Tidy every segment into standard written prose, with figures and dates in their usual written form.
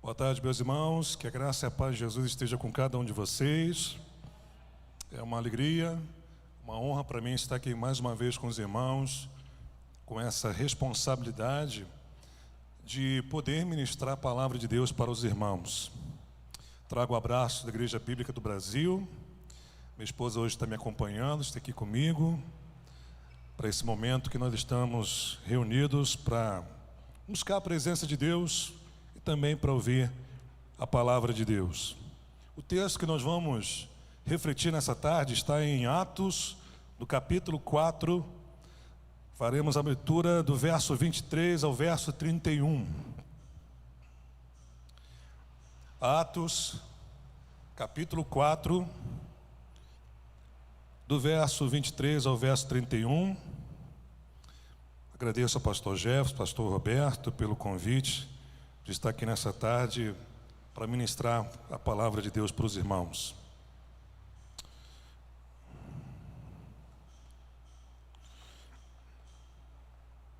Boa tarde, meus irmãos, que a graça e a paz de Jesus esteja com cada um de vocês. É uma alegria, uma honra para mim estar aqui mais uma vez com os irmãos, com essa responsabilidade de poder ministrar a palavra de Deus para os irmãos. Trago o abraço da Igreja Bíblica do Brasil. Minha esposa hoje está me acompanhando, está aqui comigo, para esse momento que nós estamos reunidos para buscar a presença de Deus e também para ouvir a palavra de Deus. O texto que nós vamos refletir nessa tarde está em Atos, no capítulo 4. Faremos a leitura do verso 23 ao verso 31. Atos, capítulo 4, do verso 23 ao verso 31. Agradeço ao pastor Jefferson, pastor Roberto, pelo convite de estar aqui nessa tarde para ministrar a palavra de Deus para os irmãos.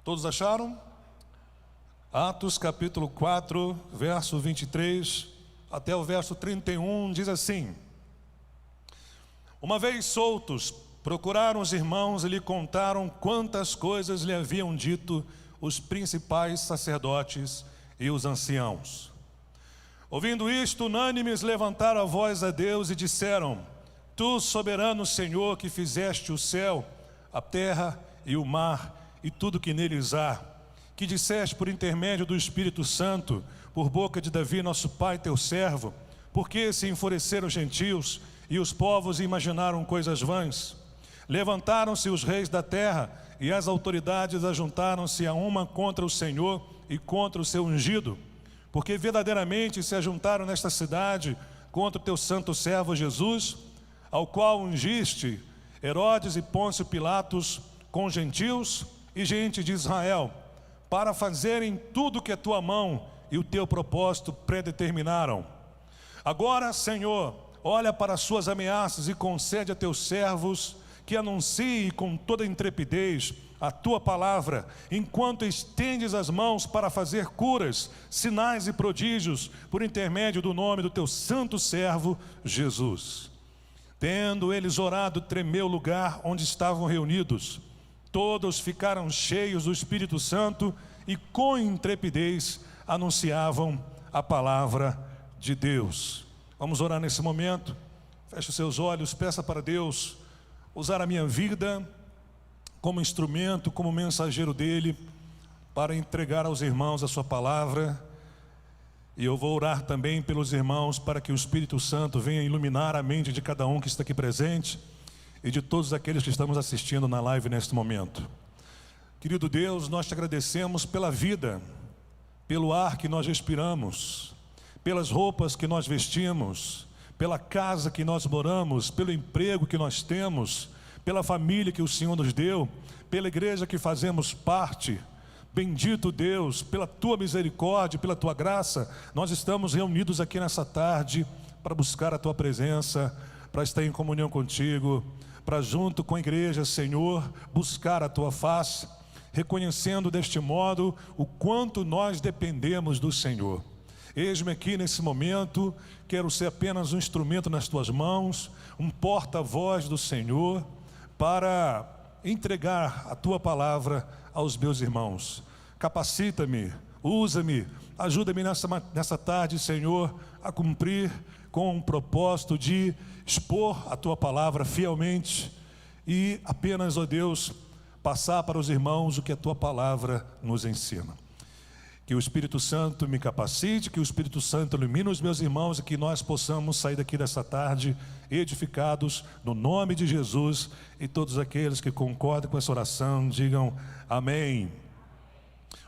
Todos acharam? Atos capítulo 4, verso 23 até o verso 31 diz assim: Uma vez soltos, procuraram os irmãos e lhe contaram quantas coisas lhe haviam dito os principais sacerdotes e os anciãos. Ouvindo isto, unânimes levantaram a voz a Deus e disseram: Tu, soberano Senhor, que fizeste o céu, a terra e o mar e tudo que neles há, que disseste por intermédio do Espírito Santo, por boca de Davi nosso pai, teu servo, porque se enfureceram os gentios e os povos imaginaram coisas vãs. Levantaram-se os reis da terra e as autoridades ajuntaram-se a uma contra o Senhor e contra o seu ungido, porque verdadeiramente se ajuntaram nesta cidade contra o teu santo servo Jesus, ao qual ungiste Herodes e Pôncio Pilatos com gentios e gente de Israel, para fazerem tudo o que a tua mão e o teu propósito predeterminaram. Agora, Senhor, olha para as suas ameaças e concede a teus servos que anunciem com toda intrepidez a tua palavra, enquanto estendes as mãos para fazer curas, sinais e prodígios, por intermédio do nome do teu santo servo Jesus. Tendo eles orado, tremeu o lugar onde estavam reunidos. Todos ficaram cheios do Espírito Santo e com intrepidez anunciavam a palavra de Deus. Vamos orar nesse momento. Feche os seus olhos, peça para Deus usar a minha vida como instrumento, como mensageiro dele, para entregar aos irmãos a sua palavra. E eu vou orar também pelos irmãos para que o Espírito Santo venha iluminar a mente de cada um que está aqui presente e de todos aqueles que estamos assistindo na live neste momento. Querido Deus, nós te agradecemos pela vida, pelo ar que nós respiramos, pelas roupas que nós vestimos, pela casa que nós moramos, pelo emprego que nós temos, pela família que o Senhor nos deu, pela igreja que fazemos parte. Bendito Deus, pela tua misericórdia, pela tua graça, nós estamos reunidos aqui nessa tarde para buscar a tua presença, para estar em comunhão contigo, para junto com a igreja, Senhor, buscar a tua face, reconhecendo deste modo o quanto nós dependemos do Senhor. Eis-me aqui nesse momento, quero ser apenas um instrumento nas tuas mãos, um porta-voz do Senhor, para entregar a tua palavra aos meus irmãos. Capacita-me, usa-me, ajuda-me nessa tarde, Senhor, a cumprir com o propósito de expor a tua palavra fielmente e apenas, ó Deus, passar para os irmãos o que a tua palavra nos ensina. Que o Espírito Santo me capacite, que o Espírito Santo ilumine os meus irmãos e que nós possamos sair daqui dessa tarde edificados no nome de Jesus, e todos aqueles que concordam com essa oração digam amém.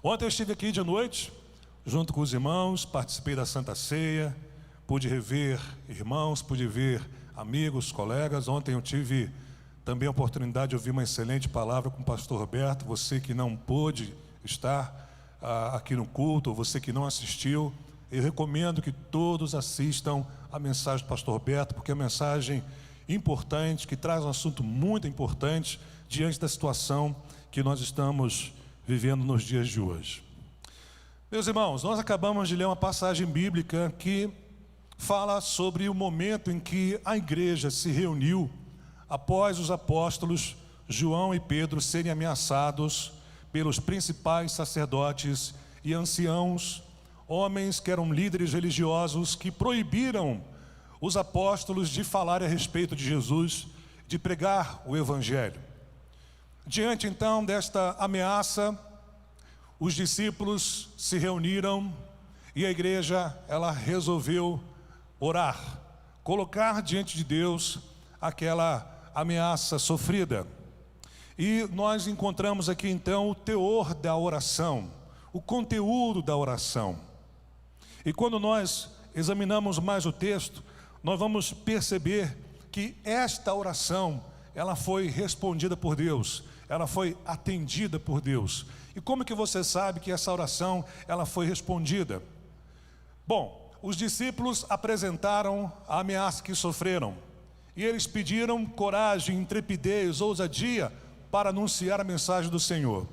Ontem eu estive aqui de noite junto com os irmãos, participei da Santa Ceia, pude rever irmãos, pude ver amigos, colegas. Ontem eu tive também a oportunidade de ouvir uma excelente palavra com o pastor Roberto. Você que não pôde estar aqui no culto, ou você que não assistiu, eu recomendo que todos assistam a mensagem do pastor Roberto, porque é uma mensagem importante, que traz um assunto muito importante diante da situação que nós estamos vivendo nos dias de hoje. Meus irmãos, nós acabamos de ler uma passagem bíblica que fala sobre o momento em que a igreja se reuniu após os apóstolos João e Pedro serem ameaçados pelos principais sacerdotes e anciãos, homens que eram líderes religiosos que proibiram os apóstolos de falar a respeito de Jesus, de pregar o evangelho. Diante então desta ameaça, os discípulos se reuniram e a igreja, ela resolveu orar, colocar diante de Deus aquela ameaça sofrida. E nós encontramos aqui então o teor da oração, o conteúdo da oração. E quando nós examinamos mais o texto, nós vamos perceber que esta oração, ela foi respondida por Deus, ela foi atendida por Deus. E como que você sabe que essa oração, ela foi respondida? Bom, os discípulos apresentaram a ameaça que sofreram, e eles pediram coragem, intrepidez, ousadia para anunciar a mensagem do Senhor.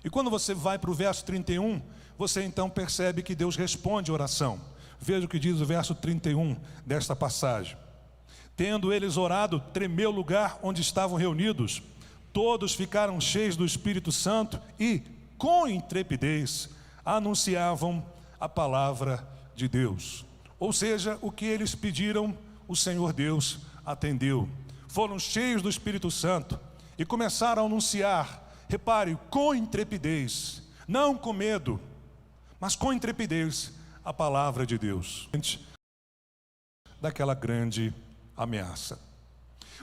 E quando você vai para o verso 31, você então percebe que Deus responde a oração. Veja o que diz o verso 31 desta passagem. Tendo eles orado, tremeu o lugar onde estavam reunidos. Todos ficaram cheios do Espírito Santo e, com intrepidez, anunciavam a palavra de Deus. Ou seja, o que eles pediram, o Senhor Deus atendeu. Foram cheios do Espírito Santo e começaram a anunciar, repare, com intrepidez, não com medo, mas com intrepidez, a palavra de Deus, daquela grande ameaça.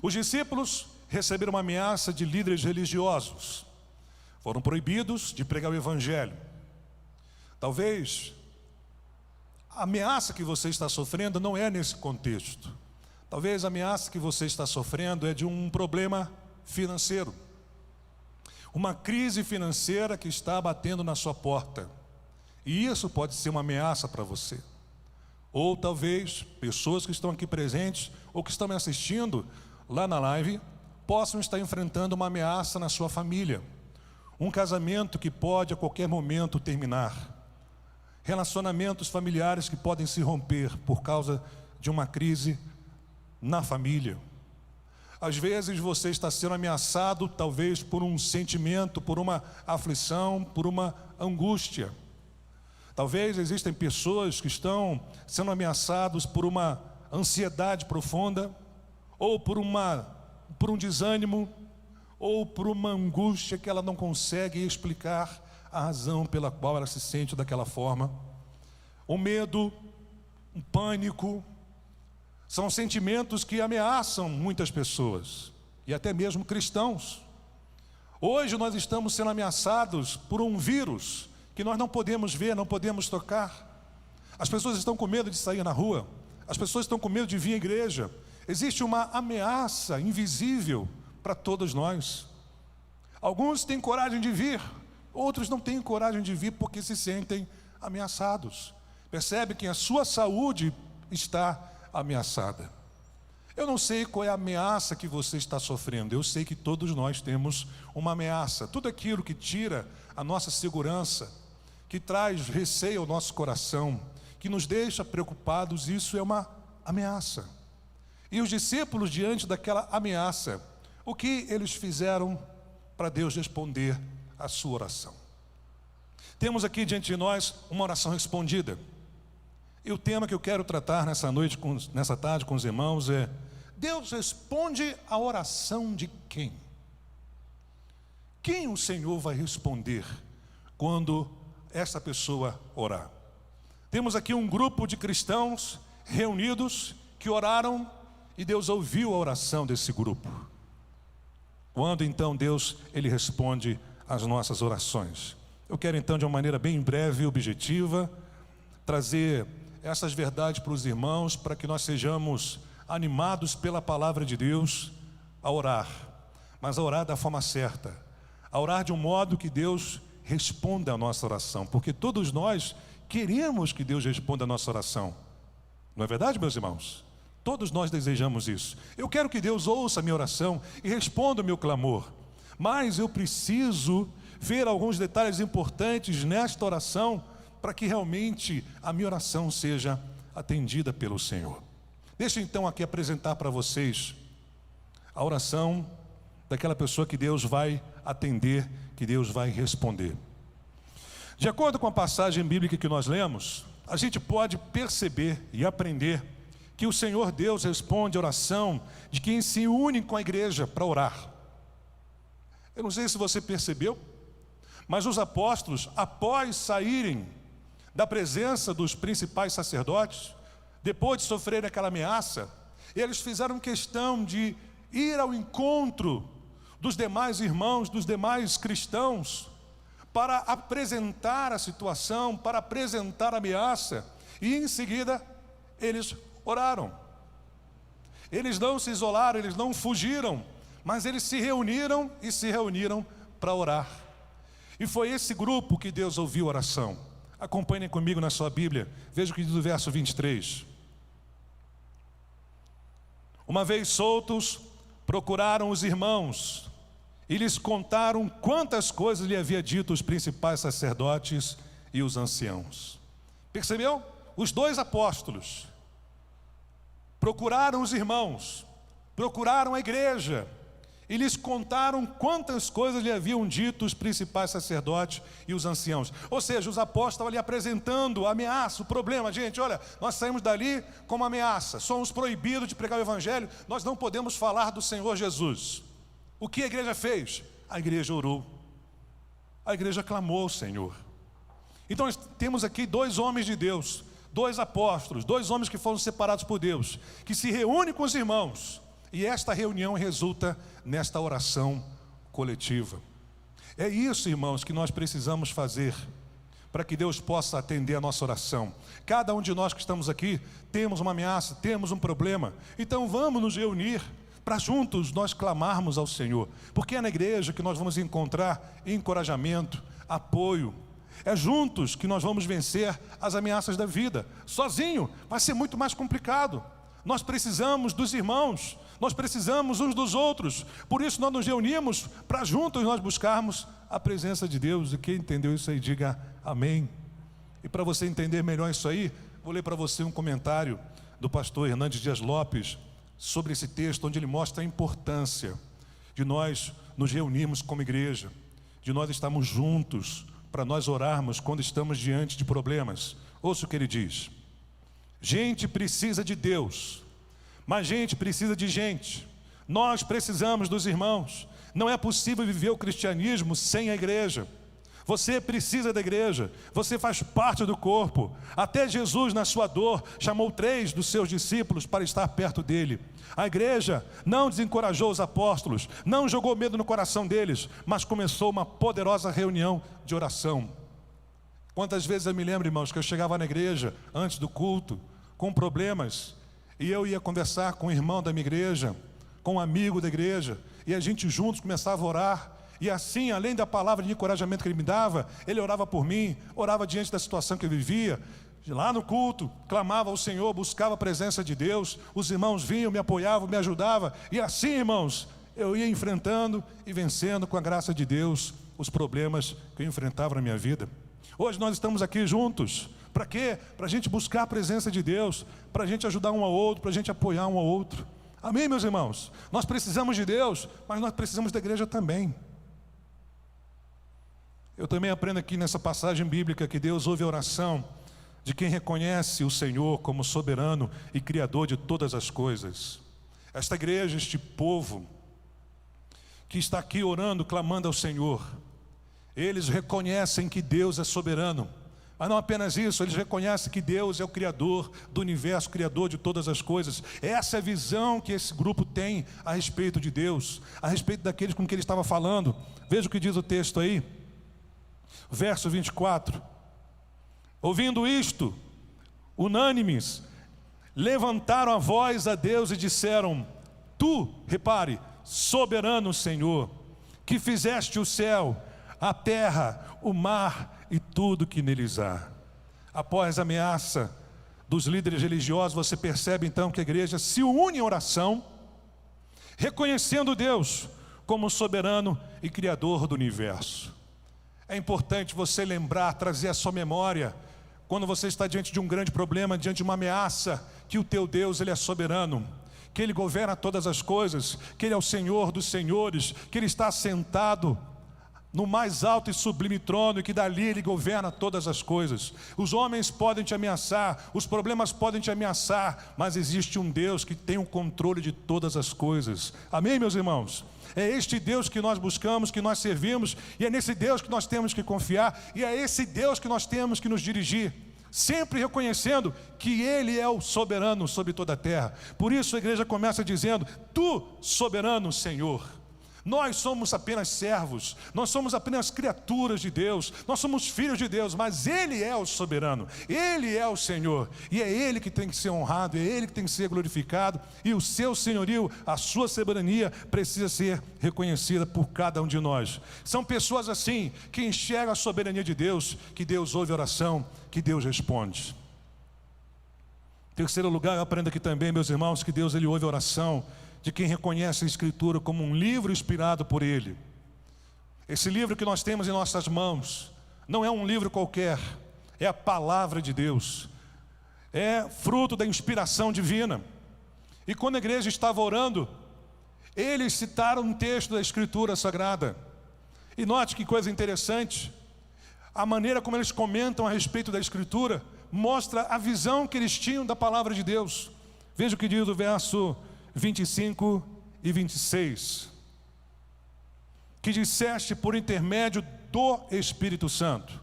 Os discípulos receberam uma ameaça de líderes religiosos, foram proibidos de pregar o evangelho. Talvez a ameaça que você está sofrendo não é nesse contexto. Talvez a ameaça que você está sofrendo é de um problema financeiro, uma crise financeira que está batendo na sua porta, e isso pode ser uma ameaça para você. Ou talvez pessoas que estão aqui presentes ou que estão me assistindo lá na live possam estar enfrentando uma ameaça na sua família, um casamento que pode a qualquer momento terminar, relacionamentos familiares que podem se romper por causa de uma crise na família. Às vezes você está sendo ameaçado talvez por um sentimento, por uma aflição, por uma angústia. Talvez existem pessoas que estão sendo ameaçados por uma ansiedade profunda, ou por um desânimo, ou por uma angústia que ela não consegue explicar a razão pela qual ela se sente daquela forma. O medo, um pânico, são sentimentos que ameaçam muitas pessoas, e até mesmo cristãos. Hoje nós estamos sendo ameaçados por um vírus que nós não podemos ver, não podemos tocar. As pessoas estão com medo de sair na rua, as pessoas estão com medo de vir à igreja. Existe uma ameaça invisível para todos nós. Alguns têm coragem de vir, outros não têm coragem de vir porque se sentem ameaçados. Percebe que a sua saúde está ameaçada. Eu não sei qual é a ameaça que você está sofrendo. Eu sei que todos nós temos uma ameaça. Tudo aquilo que tira a nossa segurança, que traz receio ao nosso coração, que nos deixa preocupados, isso é uma ameaça. E os discípulos, diante daquela ameaça, o que eles fizeram para Deus responder à sua oração? Temos aqui diante de nós uma oração respondida. E o tema que eu quero tratar nessa noite, nessa tarde com os irmãos é: Deus responde a oração de quem? Quem o Senhor vai responder quando essa pessoa orar? Temos aqui um grupo de cristãos reunidos que oraram e Deus ouviu a oração desse grupo. Quando então Deus, Ele responde às nossas orações? Eu quero então de uma maneira bem breve e objetiva trazer essas verdades para os irmãos, para que nós sejamos animados pela palavra de Deus a orar, mas a orar da forma certa, a orar de um modo que Deus responda a nossa oração, porque todos nós queremos que Deus responda a nossa oração, não é verdade, meus irmãos? Todos nós desejamos isso. Eu quero que Deus ouça a minha oração e responda o meu clamor, mas eu preciso ver alguns detalhes importantes nesta oração para que realmente a minha oração seja atendida pelo Senhor. Deixa então aqui apresentar para vocês a oração daquela pessoa que Deus vai atender, que Deus vai responder. De acordo com a passagem bíblica que nós lemos, a gente pode perceber e aprender que o Senhor Deus responde a oração de quem se une com a igreja para orar. Eu não sei se você percebeu, mas os apóstolos, após saírem da presença dos principais sacerdotes, depois de sofrerem aquela ameaça, eles fizeram questão de ir ao encontro dos demais irmãos, dos demais cristãos, para apresentar a situação, para apresentar a ameaça, e em seguida eles oraram. Eles não se isolaram, eles não fugiram, mas eles se reuniram para orar. E foi esse grupo que Deus ouviu a oração. Acompanhem comigo na sua Bíblia, veja o que diz o verso 23. Uma vez soltos, procuraram os irmãos e lhes contaram quantas coisas lhe havia dito os principais sacerdotes e os anciãos. Percebeu? Os dois apóstolos procuraram os irmãos, procuraram a igreja e lhes contaram quantas coisas lhe haviam dito os principais sacerdotes e os anciãos. Ou seja, os apóstolos estavam ali apresentando a ameaça, o problema. Gente, olha, nós saímos dali com uma ameaça, somos proibidos de pregar o evangelho, nós não podemos falar do Senhor Jesus. O que a igreja fez? A igreja orou, a igreja clamou ao Senhor. Então nós temos aqui dois homens de Deus, dois apóstolos, dois homens que foram separados por Deus, que se reúnem com os irmãos, e esta reunião resulta nesta oração coletiva. É isso, irmãos, que nós precisamos fazer para que Deus possa atender a nossa oração. Cada um de nós que estamos aqui temos uma ameaça, temos um problema, então vamos nos reunir para juntos nós clamarmos ao Senhor, porque é na igreja que nós vamos encontrar encorajamento, apoio. É juntos que nós vamos vencer as ameaças da vida. Sozinho vai ser muito mais complicado. Nós precisamos dos irmãos, nós precisamos uns dos outros. Por isso nós nos reunimos para juntos nós buscarmos a presença de Deus. E quem entendeu isso aí, diga amém. E para você entender melhor isso aí, vou ler para você um comentário do pastor Hernandes Dias Lopes sobre esse texto, onde ele mostra a importância de nós nos reunirmos como igreja, de nós estarmos juntos para nós orarmos quando estamos diante de problemas. Ouça o que ele diz: gente precisa de Deus, mas gente precisa de gente. Nós precisamos dos irmãos. Não é possível viver o cristianismo sem a igreja. Você precisa da igreja, você faz parte do corpo. Até Jesus, na sua dor, chamou 3 dos seus discípulos para estar perto dele. A igreja não desencorajou os apóstolos, não jogou medo no coração deles, mas começou uma poderosa reunião de oração. Quantas vezes eu me lembro, irmãos, que eu chegava na igreja antes do culto com problemas, e eu ia conversar com o irmão da minha igreja, com um amigo da igreja, e a gente juntos começava a orar. E assim, além da palavra de encorajamento que ele me dava, ele orava por mim, orava diante da situação que eu vivia. Lá no culto, clamava ao Senhor, buscava a presença de Deus. Os irmãos vinham, me apoiavam, me ajudavam. E assim, irmãos, eu ia enfrentando e vencendo com a graça de Deus os problemas que eu enfrentava na minha vida. Hoje nós estamos aqui juntos. Para quê? Para a gente buscar a presença de Deus, para a gente ajudar um ao outro, para a gente apoiar um ao outro. Amém, meus irmãos? Nós precisamos de Deus, mas nós precisamos da igreja também. Eu também aprendo aqui nessa passagem bíblica que Deus ouve a oração de quem reconhece o Senhor como soberano e criador de todas as coisas. Esta igreja, este povo que está aqui orando, clamando ao Senhor, eles reconhecem que Deus é soberano. Mas não apenas isso, eles reconhecem que Deus é o Criador do universo, Criador de todas as coisas. Essa é a visão que esse grupo tem a respeito de Deus, a respeito daqueles com quem ele estava falando. Veja o que diz o texto aí. Verso 24: ouvindo isto, unânimes, levantaram a voz a Deus e disseram: tu, repare, soberano Senhor, que fizeste o céu, a terra, o mar e tudo que neles há. Após a ameaça dos líderes religiosos, você percebe então que a igreja se une em oração, reconhecendo Deus como soberano e criador do universo. É importante você lembrar, trazer à sua memória quando você está diante de um grande problema, diante de uma ameaça, que o teu Deus, Ele é soberano, que Ele governa todas as coisas, que Ele é o Senhor dos senhores, que Ele está sentado no mais alto e sublime trono, e que dali Ele governa todas as coisas. Os homens podem te ameaçar, os problemas podem te ameaçar, mas existe um Deus que tem o controle de todas as coisas. Amém, meus irmãos? É este Deus que nós buscamos, que nós servimos, e é nesse Deus que nós temos que confiar, e é esse Deus que nós temos que nos dirigir, sempre reconhecendo que Ele é o soberano sobre toda a terra. Por isso a igreja começa dizendo: Tu, soberano Senhor. Nós somos apenas servos, nós somos apenas criaturas de Deus, nós somos filhos de Deus, mas Ele é o soberano, Ele é o Senhor, e é Ele que tem que ser honrado, é Ele que tem que ser glorificado, e o seu senhorio, a sua soberania precisa ser reconhecida por cada um de nós. São pessoas assim, que enxergam a soberania de Deus, que Deus ouve a oração, que Deus responde. Em terceiro lugar, eu aprendo aqui também, meus irmãos, que Deus, Ele ouve a oração de quem reconhece a Escritura como um livro inspirado por Ele. Esse livro que nós temos em nossas mãos não é um livro qualquer, é a palavra de Deus, é fruto da inspiração divina. E quando a igreja estava orando, eles citaram um texto da Escritura Sagrada. E note que coisa interessante, a maneira como eles comentam a respeito da Escritura mostra a visão que eles tinham da palavra de Deus. Veja o que diz o verso 25 e 26. Que disseste por intermédio do Espírito Santo,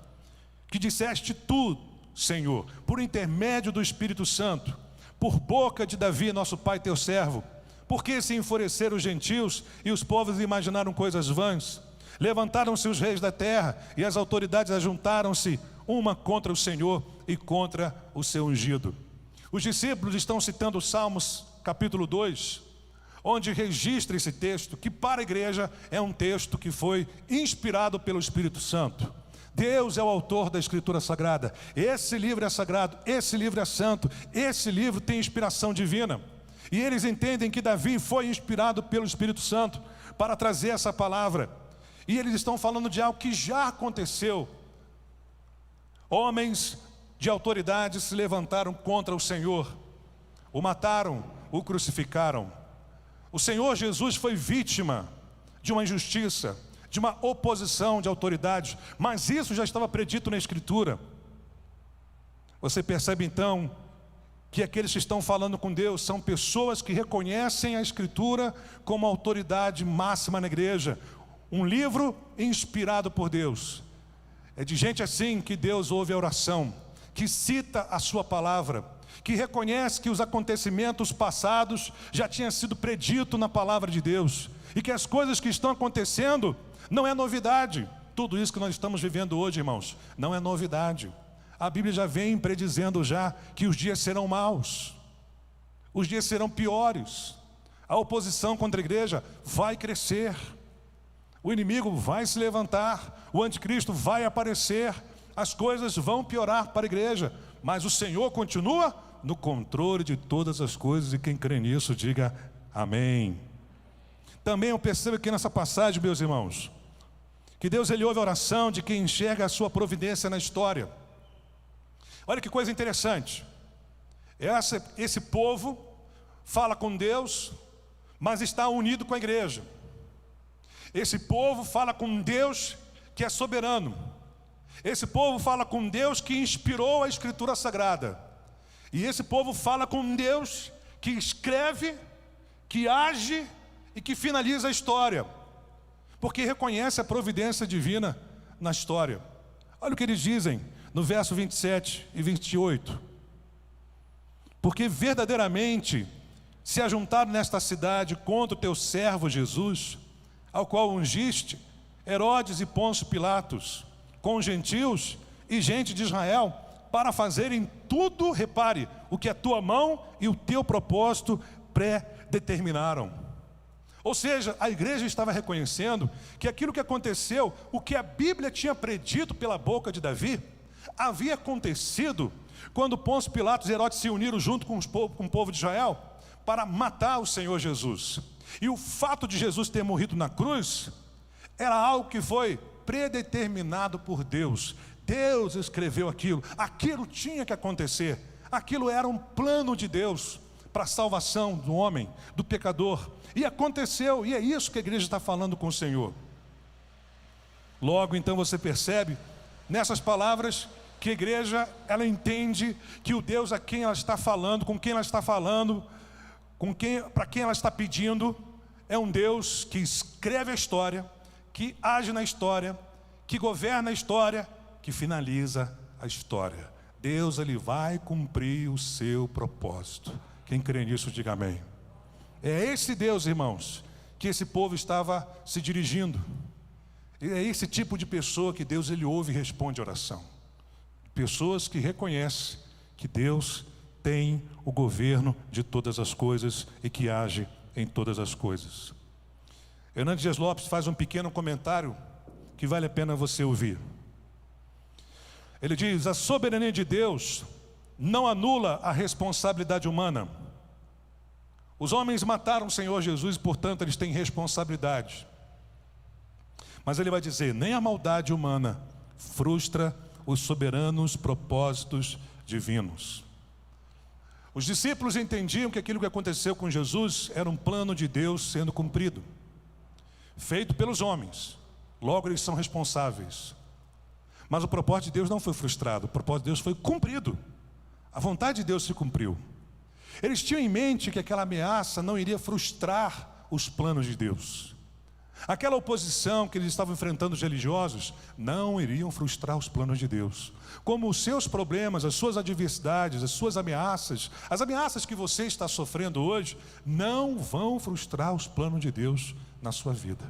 que disseste tu, Senhor, por intermédio do Espírito Santo, por boca de Davi, nosso pai, teu servo. Porque se enfureceram os gentios e os povos imaginaram coisas vãs? Levantaram-se os reis da terra e as autoridades ajuntaram-se uma contra o Senhor e contra o seu ungido. Os discípulos estão citando Salmos capítulo 2, onde registra esse texto, que para a igreja é um texto que foi inspirado pelo Espírito Santo. Deus é o autor da Escritura Sagrada. Esse livro é sagrado, esse livro é santo, esse livro tem inspiração divina. E eles entendem que Davi foi inspirado pelo Espírito Santo para trazer essa palavra. E eles estão falando de algo que já aconteceu. Homens de autoridade se levantaram contra o Senhor, o mataram, o crucificaram. O Senhor Jesus foi vítima de uma injustiça, de uma oposição de autoridades, mas isso já estava predito na Escritura. Você percebe então que aqueles que estão falando com Deus são pessoas que reconhecem a Escritura como autoridade máxima na igreja, um livro inspirado por Deus. É de gente assim que Deus ouve a oração, que cita a sua palavra, que reconhece que os acontecimentos passados já tinham sido predito na palavra de Deus, e que as coisas que estão acontecendo não é novidade. Tudo isso que nós estamos vivendo hoje, irmãos, não é novidade. A Bíblia já vem predizendo já que os dias serão maus, os dias serão piores, a oposição contra a igreja vai crescer, o inimigo vai se levantar, o anticristo vai aparecer, as coisas vão piorar para a igreja, mas o Senhor continua no controle de todas as coisas, e quem crê nisso, diga amém. Também eu percebo aqui nessa passagem, meus irmãos, que Deus, Ele ouve a oração de quem enxerga a sua providência na história. Olha que coisa interessante, esse povo fala com Deus, mas está unido com a igreja. Esse povo fala com Deus que é soberano. Esse povo fala com Deus que inspirou a Escritura Sagrada. E esse povo fala com Deus que escreve, que age e que finaliza a história, porque reconhece a providência divina na história. Olha o que eles dizem no verso 27 e 28. Porque verdadeiramente se ajuntaram nesta cidade contra o teu servo Jesus, ao qual ungiste Herodes e Pôncio Pilatos, com gentios e gente de Israel, para fazerem tudo, repare, o que a tua mão e o teu propósito pré-determinaram. Ou seja, a igreja estava reconhecendo que aquilo que aconteceu, o que a Bíblia tinha predito pela boca de Davi, havia acontecido quando Pôncio Pilatos e Herodes se uniram junto com o povo de Israel para matar o Senhor Jesus. E o fato de Jesus ter morrido na cruz era algo que foi predeterminado por Deus. Deus escreveu aquilo. Aquilo tinha que acontecer. Aquilo era um plano de Deus para a salvação do homem, do pecador. E aconteceu, e é isso que a igreja está falando com o Senhor. Logo, então, você percebe, nessas palavras, que a igreja, ela entende que o Deus a quem ela está falando, com quem ela está falando, para quem ela está pedindo, é um Deus que escreve a história, que age na história, que governa a história, que finaliza a história. Deus, ele vai cumprir o seu propósito. Quem crê nisso, diga amém. É esse Deus, irmãos, que esse povo estava se dirigindo. E é esse tipo de pessoa que Deus, ele ouve e responde a oração. Pessoas que reconhecem que Deus tem o governo de todas as coisas e que age em todas as coisas. Hernandes Dias Lopes faz um pequeno comentário que vale a pena você ouvir. Ele diz: a soberania de Deus não anula a responsabilidade humana. Os homens mataram o Senhor Jesus, portanto eles têm responsabilidade. Mas ele vai dizer: nem a maldade humana frustra os soberanos propósitos divinos. Os discípulos entendiam que aquilo que aconteceu com Jesus era um plano de Deus sendo cumprido, feito pelos homens. Logo eles são responsáveis. Mas o propósito de Deus não foi frustrado, o propósito de Deus foi cumprido. A vontade de Deus se cumpriu. Eles tinham em mente que aquela ameaça não iria frustrar os planos de Deus. Aquela oposição que eles estavam enfrentando, os religiosos, não iriam frustrar os planos de Deus. Como os seus problemas, as suas adversidades, as suas ameaças, as ameaças que você está sofrendo hoje, não vão frustrar os planos de Deus na sua vida.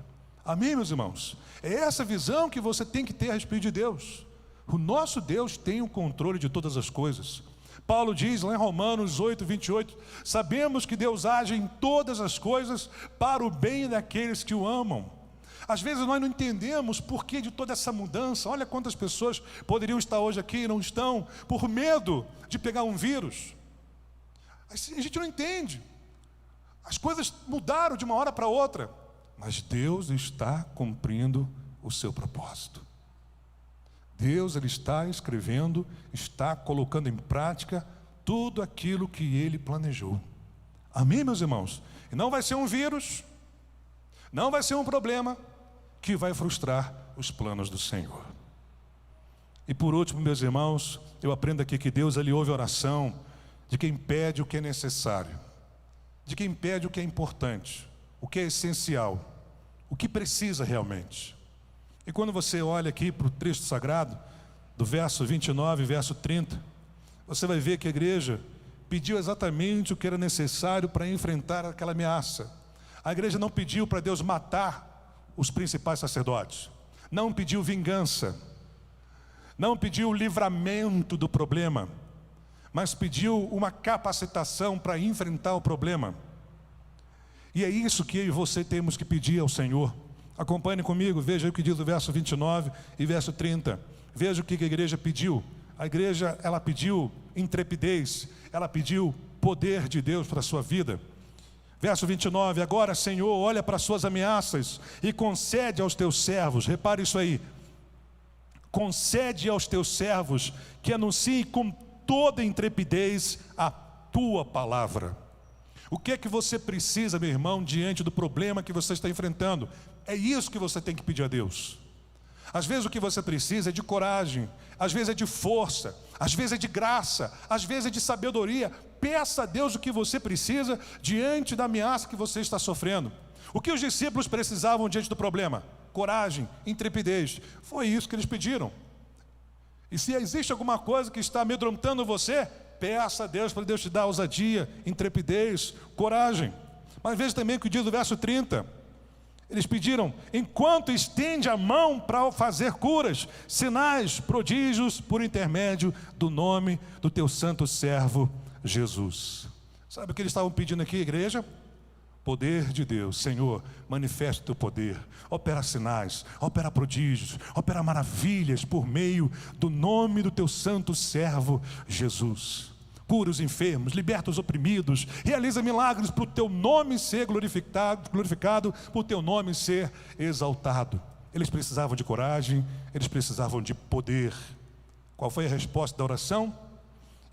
Amém, meus irmãos? É essa visão que você tem que ter a respeito de Deus. O nosso Deus tem o controle de todas as coisas. Paulo diz lá em Romanos 8:28, sabemos que Deus age em todas as coisas para o bem daqueles que o amam. Às vezes nós não entendemos por que de toda essa mudança. Olha quantas pessoas poderiam estar hoje aqui e não estão, por medo de pegar um vírus. A gente não entende. As coisas mudaram de uma hora para outra, mas Deus está cumprindo o seu propósito. Deus, ele está escrevendo, está colocando em prática tudo aquilo que ele planejou. Amém, meus irmãos? E não vai ser um vírus, não vai ser um problema que vai frustrar os planos do Senhor. E por último, meus irmãos, eu aprendo aqui que Deus, ele ouve a oração de quem pede o que é necessário, de quem pede o que é importante, o que é essencial, o que precisa realmente. E quando você olha aqui para o texto sagrado, do verso 29 e verso 30, você vai ver que a igreja pediu exatamente o que era necessário para enfrentar aquela ameaça. A igreja não pediu para Deus matar os principais sacerdotes, não pediu vingança, não pediu livramento do problema, mas pediu uma capacitação para enfrentar o problema. E é isso que eu e você temos que pedir ao Senhor. Acompanhe comigo, veja o que diz o verso 29 e verso 30. Veja o que a igreja pediu. A igreja, ela pediu intrepidez, ela pediu poder de Deus para a sua vida. Verso 29, agora, Senhor, olha para as suas ameaças e concede aos teus servos, repare isso aí, concede aos teus servos que anunciem com toda intrepidez a tua palavra. O que é que você precisa, meu irmão, diante do problema que você está enfrentando? É isso que você tem que pedir a Deus. Às vezes o que você precisa é de coragem, às vezes é de força, às vezes é de graça, às vezes é de sabedoria. Peça a Deus o que você precisa diante da ameaça que você está sofrendo. O que os discípulos precisavam diante do problema? Coragem, intrepidez. Foi isso que eles pediram. E se existe alguma coisa que está amedrontando você, peça a Deus para Deus te dar ousadia, intrepidez, coragem. Mas veja também o que diz o verso 30. Eles pediram, enquanto estende a mão para fazer curas, sinais, prodígios, por intermédio do nome do teu santo servo Jesus. Sabe o que eles estavam pedindo aqui, igreja? Poder de Deus. Senhor, manifesta o teu poder, opera sinais, opera prodígios, opera maravilhas por meio do nome do teu santo servo Jesus. Cura os enfermos, liberta os oprimidos, realiza milagres para o teu nome ser glorificado, para o teu nome ser exaltado. Eles precisavam de coragem, eles precisavam de poder. Qual foi a resposta da oração?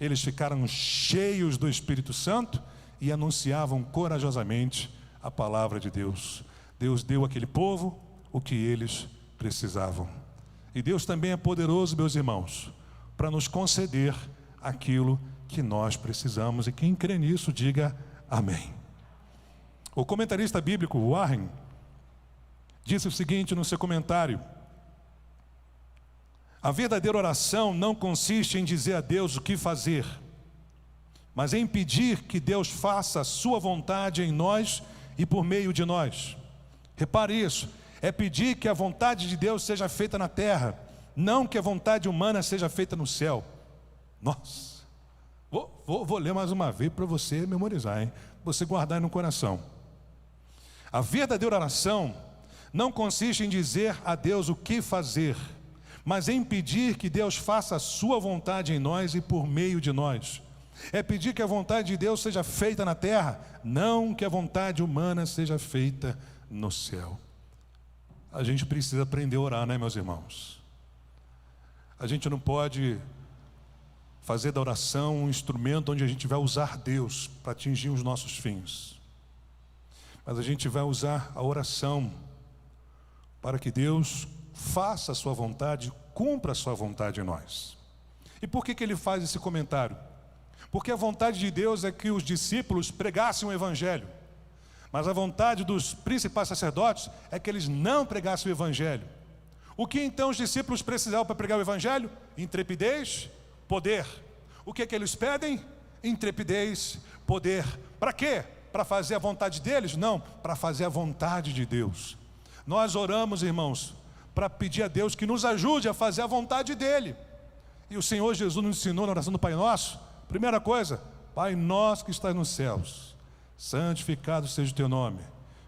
Eles ficaram cheios do Espírito Santo e anunciavam corajosamente a palavra de Deus. Deus deu àquele povo o que eles precisavam. E Deus também é poderoso, meus irmãos, para nos conceder aquilo que nós precisamos. E quem crê nisso, diga amém. O comentarista bíblico Warren disse o seguinte no seu comentário: a verdadeira oração não consiste em dizer a Deus o que fazer, mas em pedir que Deus faça a sua vontade em nós e por meio de nós. Repare isso, é pedir que a vontade de Deus seja feita na terra, não que a vontade humana seja feita no céu. Nossa, vou ler mais uma vez para você memorizar, hein? Você guardar aí no coração. A verdadeira oração não consiste em dizer a Deus o que fazer, mas em pedir que Deus faça a sua vontade em nós e por meio de nós. É pedir que a vontade de Deus seja feita na terra, não que a vontade humana seja feita no céu. A gente precisa aprender a orar, né, meus irmãos? A gente não pode fazer da oração um instrumento onde a gente vai usar Deus para atingir os nossos fins. Mas a gente vai usar a oração para que Deus faça a sua vontade, cumpra a sua vontade em nós. E por que ele faz esse comentário? Porque a vontade de Deus é que os discípulos pregassem o Evangelho. Mas a vontade dos principais sacerdotes é que eles não pregassem o Evangelho. O que então os discípulos precisavam para pregar o Evangelho? Intrepidez, poder. O que eles pedem? Intrepidez, poder. Para quê? Para fazer a vontade deles? Não, para fazer a vontade de Deus. Nós oramos, irmãos, para pedir a Deus que nos ajude a fazer a vontade dEle. E o Senhor Jesus nos ensinou na oração do Pai Nosso. Primeira coisa: Pai nosso que estás nos céus, santificado seja o teu nome.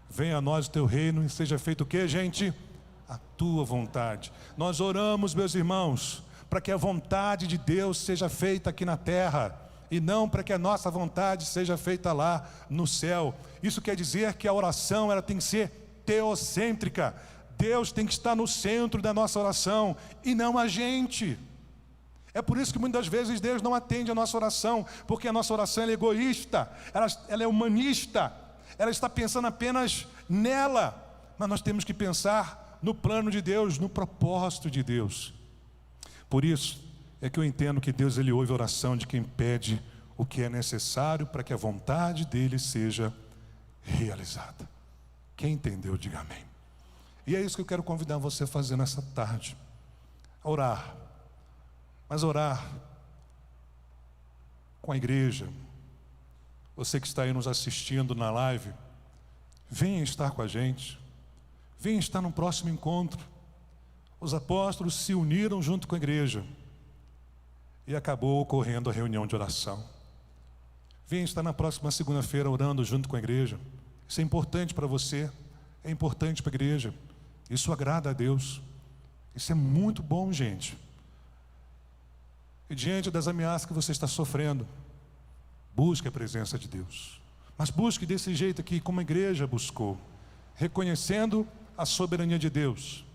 Venha a nós o teu reino e seja feito o que, gente? A tua vontade. Nós oramos, meus irmãos, para que a vontade de Deus seja feita aqui na terra, e não para que a nossa vontade seja feita lá no céu. Isso quer dizer que a oração ela tem que ser teocêntrica. Deus tem que estar no centro da nossa oração e não a gente. É por isso que muitas vezes Deus não atende a nossa oração, porque a nossa oração é egoísta, ela é humanista, ela está pensando apenas nela. Mas nós temos que pensar no plano de Deus, no propósito de Deus. Por isso é que eu entendo que Deus ele ouve a oração de quem pede o que é necessário para que a vontade dele seja realizada. Quem entendeu, diga amém. E é isso que eu quero convidar você a fazer nessa tarde. A orar. Mas orar com a igreja. Você que está aí nos assistindo na live, venha estar com a gente. Venha estar no próximo encontro. Os apóstolos se uniram junto com a igreja e acabou ocorrendo a reunião de oração. Venha estar na próxima segunda-feira orando junto com a igreja. Isso é importante para você, é importante para a igreja. Isso agrada a Deus. Isso é muito bom, gente. E diante das ameaças que você está sofrendo, busque a presença de Deus. Mas busque desse jeito aqui, como a igreja buscou, reconhecendo a soberania de Deus,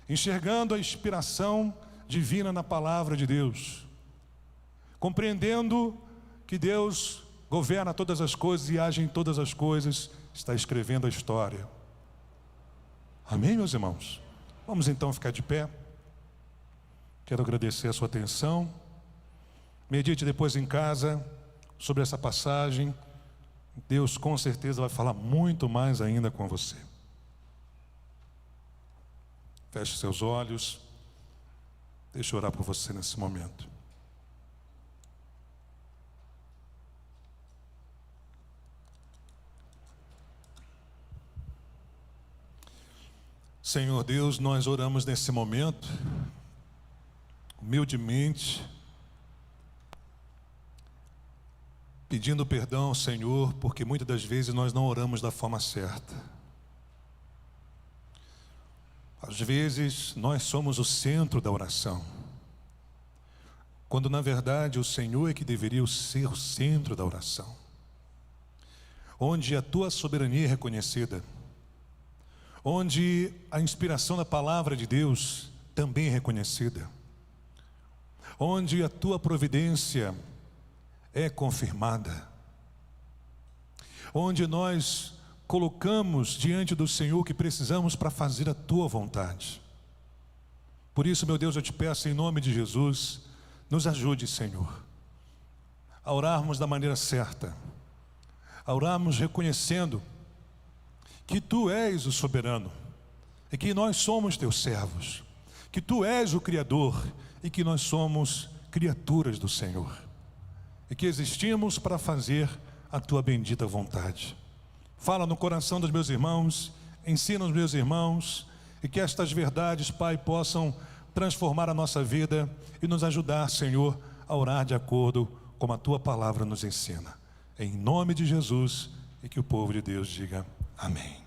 enxergando a inspiração divina na palavra de Deus, compreendendo que Deus governa todas as coisas e age em todas as coisas, está escrevendo a história. Amém, meus irmãos? Vamos então ficar de pé. Quero agradecer a sua atenção. Medite depois em casa sobre essa passagem. Deus com certeza vai falar muito mais ainda com você. Feche seus olhos. Deixa eu orar por você nesse momento. Senhor Deus, nós oramos nesse momento, humildemente, pedindo perdão ao Senhor, porque muitas das vezes nós não oramos da forma certa. Às vezes nós somos o centro da oração, quando na verdade o Senhor é que deveria ser o centro da oração, onde a tua soberania é reconhecida, onde a inspiração da palavra de Deus também é reconhecida, onde a tua providência é confirmada, onde nós colocamos diante do Senhor o que precisamos para fazer a tua vontade. Por isso, meu Deus, eu te peço em nome de Jesus, nos ajude, Senhor, a orarmos da maneira certa, a orarmos reconhecendo que tu és o soberano e que nós somos teus servos, que tu és o Criador e que nós somos criaturas do Senhor e que existimos para fazer a tua bendita vontade. Fala no coração dos meus irmãos, ensina os meus irmãos, e que estas verdades, Pai, possam transformar a nossa vida e nos ajudar, Senhor, a orar de acordo com a tua palavra nos ensina. Em nome de Jesus, e que o povo de Deus diga amém.